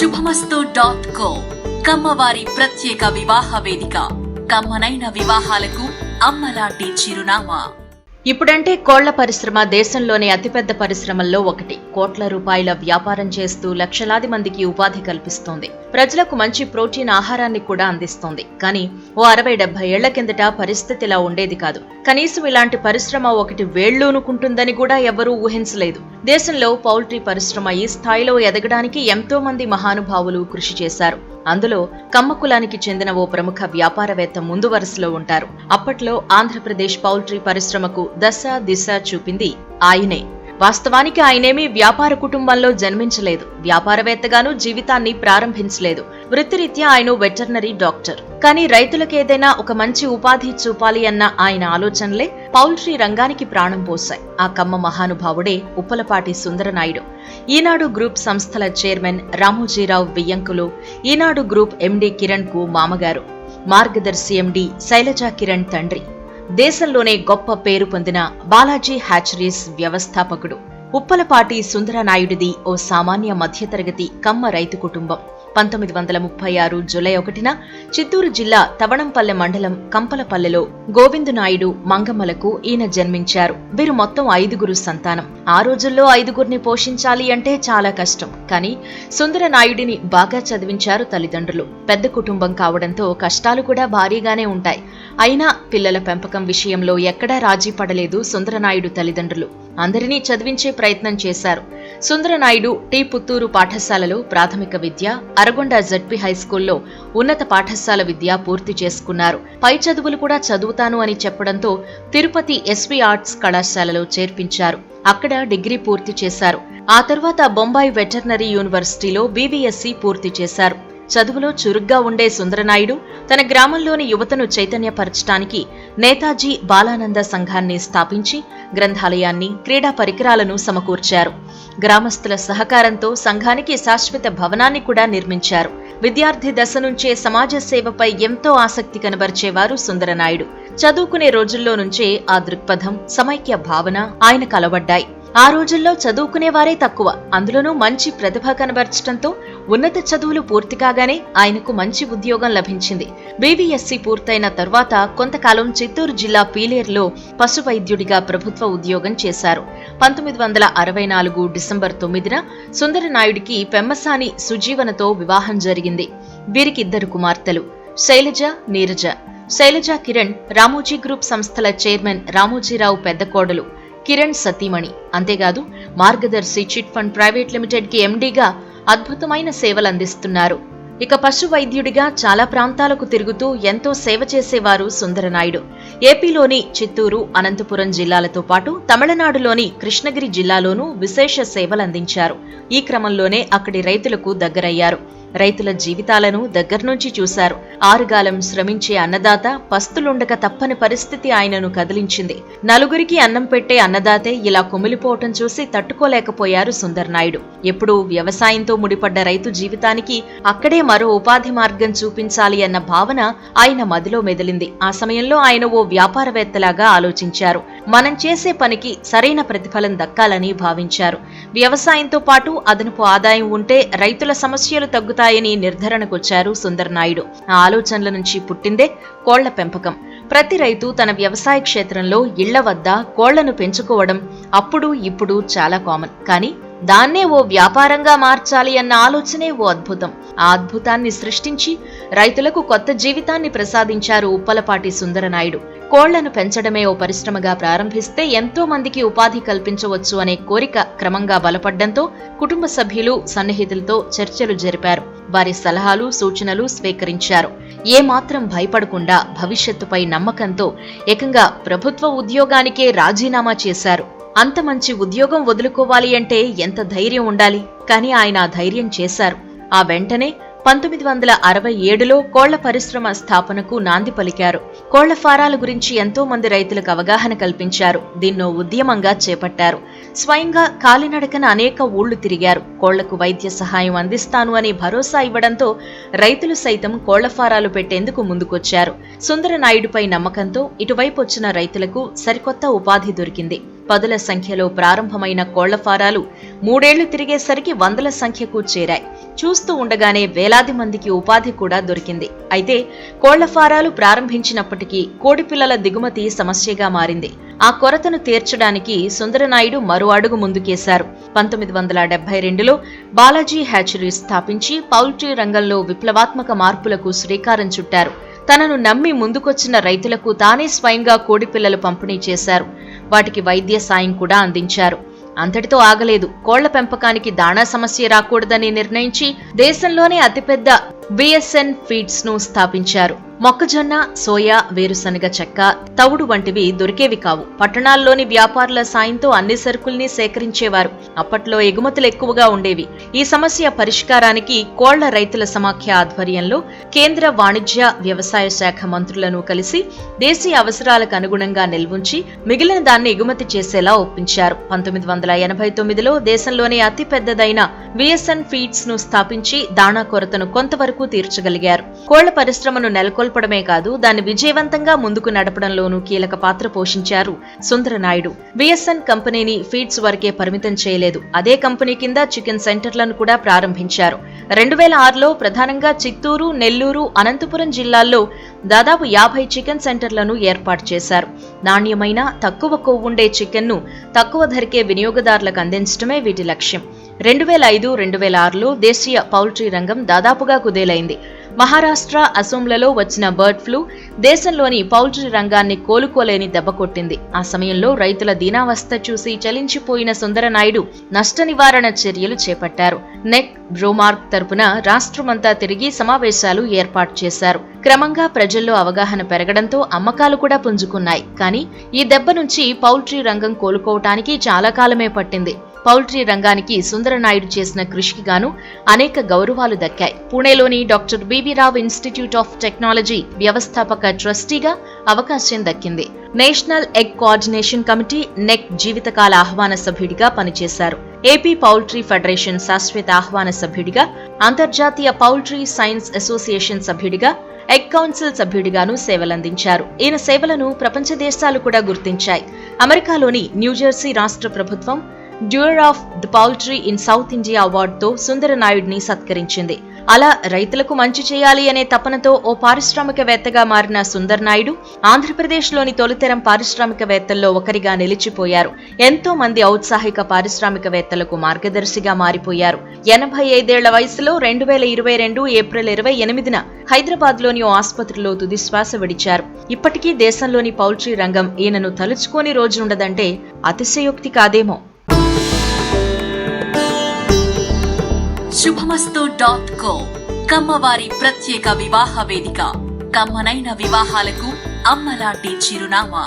శుభమస్తు.co కమ్మవారి ప్రత్యేక వివాహ వేదిక. కమ్మనైన వివాహాలకు అమ్మలాంటి చిరునామా. ఇప్పుడంటే కోళ్ల పరిశ్రమ దేశంలోని అతిపెద్ద పరిశ్రమల్లో ఒకటి. కోట్ల రూపాయల వ్యాపారం చేస్తూ లక్షలాది మందికి ఉపాధి కల్పిస్తోంది. ప్రజలకు మంచి ప్రోటీన్ ఆహారాన్ని కూడా అందిస్తోంది. కానీ ఓ 60-70 ఏళ్ల కిందట పరిస్థితి ఇలా ఉండేది కాదు. కనీసం ఇలాంటి పరిశ్రమ ఒకటి వేళ్లూనుకుంటుందని కూడా ఎవరూ ఊహించలేదు. దేశంలో పౌల్ట్రీ పరిశ్రమ ఈ స్థాయిలో ఎదగడానికి ఎంతో మంది మహానుభావులు కృషి చేశారు. అందులో కమ్మ కులానికి చెందిన ఓ ప్రముఖ వ్యాపారవేత్త ముందు వరుసలో ఉంటారు. అప్పట్లో ఆంధ్రప్రదేశ్ పౌల్ట్రీ పరిశ్రమకు దశ దిశ చూపింది ఆయనే. వాస్తవానికి ఆయనేమీ వ్యాపార కుటుంబంలో జన్మించలేదు. వ్యాపారవేత్తగాను జీవితాన్ని ప్రారంభించలేదు. వృత్తిరీత్యా ఆయన వెటర్నరీ డాక్టర్. కానీ రైతులకు ఏదైనా ఒక మంచి ఉపాధి చూపాలి అన్న ఆయన ఆలోచనలే పౌల్ట్రీ రంగానికి ప్రాణం పోశాయి. ఆ కమ్మ మహానుభావుడే ఉప్పలపాటి సుందరనాయుడు. ఈనాడు గ్రూప్ సంస్థల చైర్మన్ రామోజీరావు బియ్యంకులు, ఈనాడు గ్రూప్ ఎండీ కిరణ్ కు మామగారు, మార్గదర్శి ఎండీ శైలజా కిరణ్ తండ్రి, దేశంలోనే గొప్ప పేరు పొందిన బాలాజీ హ్యాచరీస్ వ్యవస్థాపకుడు. ఉప్పలపాటి సుందరనాయుడిది ఓ సామాన్య మధ్యతరగతి కమ్మ రైతు కుటుంబం. 1936 జూలై 1న చిత్తూరు జిల్లా తవణంపల్లె మండలం కంపలపల్లెలో గోవిందునాయుడు మంగమ్మలకు ఈయన జన్మించారు. వీరు మొత్తం 5గురు సంతానం. ఆ రోజుల్లో 5గురిని పోషించాలి అంటే చాలా కష్టం. కానీ సుందరనాయుడిని బాగా చదివించారు తల్లిదండ్రులు. పెద్ద కుటుంబం కావడంతో కష్టాలు కూడా భారీగానే ఉంటాయి. అయినా పిల్లల పెంపకం విషయంలో ఎక్కడా రాజీ పడలేదు సుందరనాయుడు తల్లిదండ్రులు. అందరినీ చదివించే ప్రయత్నం చేశారు. సుందరనాయుడు టి పుత్తూరు పాఠశాలలో ప్రాథమిక విద్య, అరగొండ జడ్పీ హైస్కూల్లో ఉన్నత పాఠశాల విద్య పూర్తి చేసుకున్నారు. పై చదువులు కూడా చదువుతాను అని చెప్పడంతో తిరుపతి ఎస్వి ఆర్ట్స్ కళాశాలలో చేర్పించారు. అక్కడ డిగ్రీ పూర్తి చేశారు. ఆ తర్వాత బొంబాయి వెటర్నరీ యూనివర్సిటీలో BVSc పూర్తి చేశారు. చదువులో చురుగ్గా ఉండే సుందరనాయుడు తన గ్రామంలోని యువతను చైతన్యపరచడానికి నేతాజీ బాలానంద సంఘాన్ని స్థాపించి గ్రంథాలయాన్ని, క్రీడా పరికరాలను సమకూర్చారు. గ్రామస్తుల సహకారంతో సంఘానికి శాశ్వత భవనాన్ని కూడా నిర్మించారు. విద్యార్థి దశ నుంచే సమాజ సేవపై ఎంతో ఆసక్తి కనబరిచేవారు సుందరనాయుడు. చదువుకునే రోజుల్లో నుంచే ఆ దృక్పథం, సమైక్య భావన ఆయనకు అలవడ్డాయి. ఆ రోజుల్లో చదువుకునేవారే తక్కువ. అందులోనూ మంచి ప్రతిభ కనబర్చడంతో ఉన్నత చదువులు పూర్తి కాగానే ఆయనకు మంచి ఉద్యోగం లభించింది. BVSc పూర్తయిన తర్వాత కొంతకాలం చిత్తూరు జిల్లా పీలేరులో పశు వైద్యుడిగా ప్రభుత్వ ఉద్యోగం చేశారు. 1964 డిసెంబర్ 9న సుందరనాయుడికి పెమ్మసాని సుజీవనతో వివాహం జరిగింది. వీరికి 2 కుమార్తెలు, శైలజ, నీరజ. శైలజా కిరణ్ రామోజీ గ్రూప్ సంస్థల చైర్మన్ రామోజీరావు పెద్ద కోడలు, కిరణ్ సతీమణి. అంతేకాదు మార్గదర్శి చిట్ ఫండ్ ప్రైవేట్ లిమిటెడ్ కి ఎండీగా అద్భుతమైన సేవలందిస్తున్నారు. ఇక పశు వైద్యుడిగా చాలా ప్రాంతాలకు తిరుగుతూ ఎంతో సేవ చేసేవారు సుందరనాయుడు. ఏపీలోని చిత్తూరు, అనంతపురం జిల్లాలతో పాటు తమిళనాడులోని కృష్ణగిరి జిల్లాలోనూ విశేష సేవలందించారు. ఈ క్రమంలోనే అక్కడి రైతులకు దగ్గరయ్యారు. రైతుల జీవితాలను దగ్గర్నుంచి చూశారు. ఆరుగాలం శ్రమించే అన్నదాత పస్తులుండక తప్పని పరిస్థితి ఆయనను కదిలించింది. నలుగురికి అన్నం పెట్టే అన్నదాతే ఇలా కుమిలిపోవటం చూసి తట్టుకోలేకపోయారు సుందరనాయుడు. ఎప్పుడూ వ్యవసాయంతో ముడిపడ్డ రైతు జీవితానికి అక్కడే మరో ఉపాధి మార్గం చూపించాలి అన్న భావన ఆయన మదిలో మెదిలింది. ఆ సమయంలో ఆయన ఓ వ్యాపారవేత్తలాగా ఆలోచించారు. మనం చేసే పనికి సరైన ప్రతిఫలం దక్కాలని భావించారు. వ్యవసాయంతో పాటు అదనపు ఆదాయం ఉంటే రైతుల సమస్యలు తగ్గుతాయని నిర్ధారణకొచ్చారు సుందరనాయుడు. ఆ ఆలోచనల నుంచి పుట్టిందే కోళ్ల పెంపకం. ప్రతి రైతు తన వ్యవసాయ క్షేత్రంలో ఇళ్ల వద్ద కోళ్లను పెంచుకోవడం అప్పుడు ఇప్పుడు చాలా కామన్. కానీ దాన్నే ఓ వ్యాపారంగా మార్చాలి అన్న ఆలోచనే ఓ అద్భుతం. ఆ అద్భుతాన్ని సృష్టించి రైతులకు కొత్త జీవితాన్ని ప్రసాదించారు ఉప్పలపాటి సుందరనాయుడు. కోళ్లను పెంచడమే ఓ పరిశ్రమగా ప్రారంభిస్తే ఎంతో మందికి ఉపాధి కల్పించవచ్చు అనే కోరిక క్రమంగా బలపడ్డంతో కుటుంబ సభ్యులు, సన్నిహితులతో చర్చలు జరిపారు. వారి సలహాలు, సూచనలు స్వీకరించారు. ఏమాత్రం భయపడకుండా భవిష్యత్తుపై నమ్మకంతో ఏకంగా ప్రభుత్వ ఉద్యోగానికే రాజీనామా చేశారు. అంత మంచి ఉద్యోగం వదులుకోవాలి అంటే ఎంత ధైర్యం ఉండాలి. కానీ ఆయన ఆ ధైర్యం చేశారు. ఆ వెంటనే 1967లో కోళ్ల పరిశ్రమ స్థాపనకు నాంది పలికారు. కోళ్ల ఫారాల గురించి ఎంతో మంది రైతులకు అవగాహన కల్పించారు. దీన్నో ఉద్యమంగా చేపట్టారు. స్వయంగా కాలినడకన అనేక ఊళ్లు తిరిగారు. కోళ్లకు వైద్య సహాయం అందిస్తాను అని భరోసా ఇవ్వడంతో రైతులు సైతం కోళ్ల ఫారాలు పెట్టేందుకు ముందుకొచ్చారు. సుందరనాయుడుపై నమ్మకంతో ఇటువైపు వచ్చిన రైతులకు సరికొత్త ఉపాధి దొరికింది. పదుల సంఖ్యలో ప్రారంభమైన కోళ్ల ఫారాలు 3 ఏళ్లు తిరిగేసరికి వందల సంఖ్యకు చేరాయి. చూస్తూ ఉండగానే వేలాది మందికి ఉపాధి కూడా దొరికింది. అయితే కోళ్ల ఫారాలు ప్రారంభించినప్పటికీ కోడిపిల్లల దిగుమతి సమస్యగా మారింది. ఆ కొరతను తీర్చడానికి సుందరనాయుడు మరో అడుగు ముందుకేశారు. 1972లో బాలాజీ హ్యాచరీ స్థాపించి పౌల్ట్రీ రంగంలో విప్లవాత్మక మార్పులకు శ్రీకారం చుట్టారు. తనను నమ్మి ముందుకొచ్చిన రైతులకు తానే స్వయంగా కోడిపిల్లలు పంపిణీ చేశారు. వాటికి వైద్య సాయం కూడా అందించారు. అంతటితో ఆగలేదు. కోళ్ల పెంపకానికి దాణా సమస్య రాకూడదని నిర్ణయించి దేశంలోనే అతిపెద్ద బిఎస్ఎన్ ఫీడ్స్ ను స్థాపించారు. మొక్కజొన్న, సోయా, వేరుశనగ చెక్క, తవుడు వంటివి దొరికేవి కావు. పట్టణాల్లోని వ్యాపారుల సాయంతో అన్ని సరుకుల్ని సేకరించేవారు. అప్పట్లో ఎగుమతులు ఎక్కువగా ఉండేవి. ఈ సమస్య పరిష్కారానికి కోళ్ల రైతుల సమాఖ్య ఆధ్వర్యంలో కేంద్ర వాణిజ్య, వ్యవసాయ శాఖ మంత్రులను కలిసి దేశీయ అవసరాలకు అనుగుణంగా నిల్వుంచి మిగిలిన దాన్ని ఎగుమతి చేసేలా ఒప్పించారు. 1989లో దేశంలోనే అతి పెద్దదైన విఎస్ఎన్ ఫీడ్స్ ను స్థాపించి దాణా కొరతను కొంతవరకు తీర్చగలిగారు. కోళ్ల పరిశ్రమను నెలకొల్పడమే కాదు, దాన్ని విజయవంతంగా ముందుకు నడపడంలోనూ కీలక పాత్ర పోషించారు సుందరనాయుడు. విఎస్ఎన్ కంపెనీని ఫీడ్స్ వరకే పరిమితం చేయలేదు. అదే కంపెనీ కింద చికెన్ సెంటర్లను కూడా ప్రారంభించారు. 2006లో ప్రధానంగా చిత్తూరు, నెల్లూరు, అనంతపురం జిల్లాల్లో దాదాపు 50 చికెన్ సెంటర్లను ఏర్పాటు చేశారు. నాణ్యమైన, తక్కువ కొవ్వుండే చికెన్ను తక్కువ ధరకే వినియోగదారులకు అందించడమే వీటి లక్ష్యం. 2005-2006లో దేశీయ పౌల్ట్రీ రంగం దాదాపుగా కుదేలైంది. మహారాష్ట్ర, అసోంలలో వచ్చిన బర్డ్ ఫ్లూ దేశంలోని పౌల్ట్రీ రంగాన్ని కోలుకోలేని దెబ్బకొట్టింది. ఆ సమయంలో రైతుల దీనావస్థ చూసి చలించిపోయిన సుందరనాయుడు నష్ట నివారణ చర్యలు చేపట్టారు. నెక్ బ్రోమార్క్ తరపున రాష్ట్రమంతా తిరిగి సమావేశాలు ఏర్పాటు చేశారు. క్రమంగా ప్రజల్లో అవగాహన పెరగడంతో అమ్మకాలు కూడా పుంజుకున్నాయి. కానీ ఈ దెబ్బ నుంచి పౌల్ట్రీ రంగం కోలుకోవటానికి చాలా కాలమే పట్టింది. పౌల్ట్రీ రంగానికి సుందరనాయుడు చేసిన కృషికి గాను అనేక గౌరవాలు దక్కాయి. పూణేలోని doctor BV Rao institute of technology వ్యవస్థాపక ట్రస్టీగా అవకాశం దక్కింది. నేషనల్ ఎగ్ కోఆర్డినేషన్ కమిటీ నెక్ జీవితకాల ఆహ్వాన సభ్యుడిగా పనిచేశారు. ఏపీ పౌల్ట్రీ ఫెడరేషన్ శాశ్వత ఆహ్వాన సభ్యుడిగా, అంతర్జాతీయ పౌల్ట్రీ సైన్స్ అసోసియేషన్ సభ్యుడిగా, ఎగ్ కౌన్సిల్ సభ్యుడిగాను సేవలందించారు. ఈయన సేవలను ప్రపంచ దేశాలు కూడా గుర్తించాయి. అమెరికాలోని న్యూజెర్సీ రాష్ట్ర ప్రభుత్వం డ్యూయర్ of the poultry in South India అవార్డుతో సుందరనాయుడిని సత్కరించింది. అలా రైతులకు మంచి చేయాలి అనే తపనతో ఓ పారిశ్రామికవేత్తగా మారిన సుందరనాయుడు ఆంధ్రప్రదేశ్లోని తొలితరం పారిశ్రామికవేత్తల్లో ఒకరిగా నిలిచిపోయారు. ఎంతో మంది ఔత్సాహిక పారిశ్రామికవేత్తలకు మార్గదర్శిగా మారిపోయారు. 85 ఏళ్ల వయసులో 2022 ఏప్రిల్ 28న హైదరాబాద్లోని ఓ ఆసుపత్రిలో తుది శ్వాస విడిచారు. ఇప్పటికీ దేశంలోని పౌల్ట్రీ రంగం ఈయనను తలుచుకోని రోజుండదంటే అతిశయోక్తి కాదేమో. శుభమస్తు.co కమ్మవారి ప్రత్యేక వివాహ వేదిక. కమ్మనైన వివాహాలకు అమ్మలాంటి చిరునామా.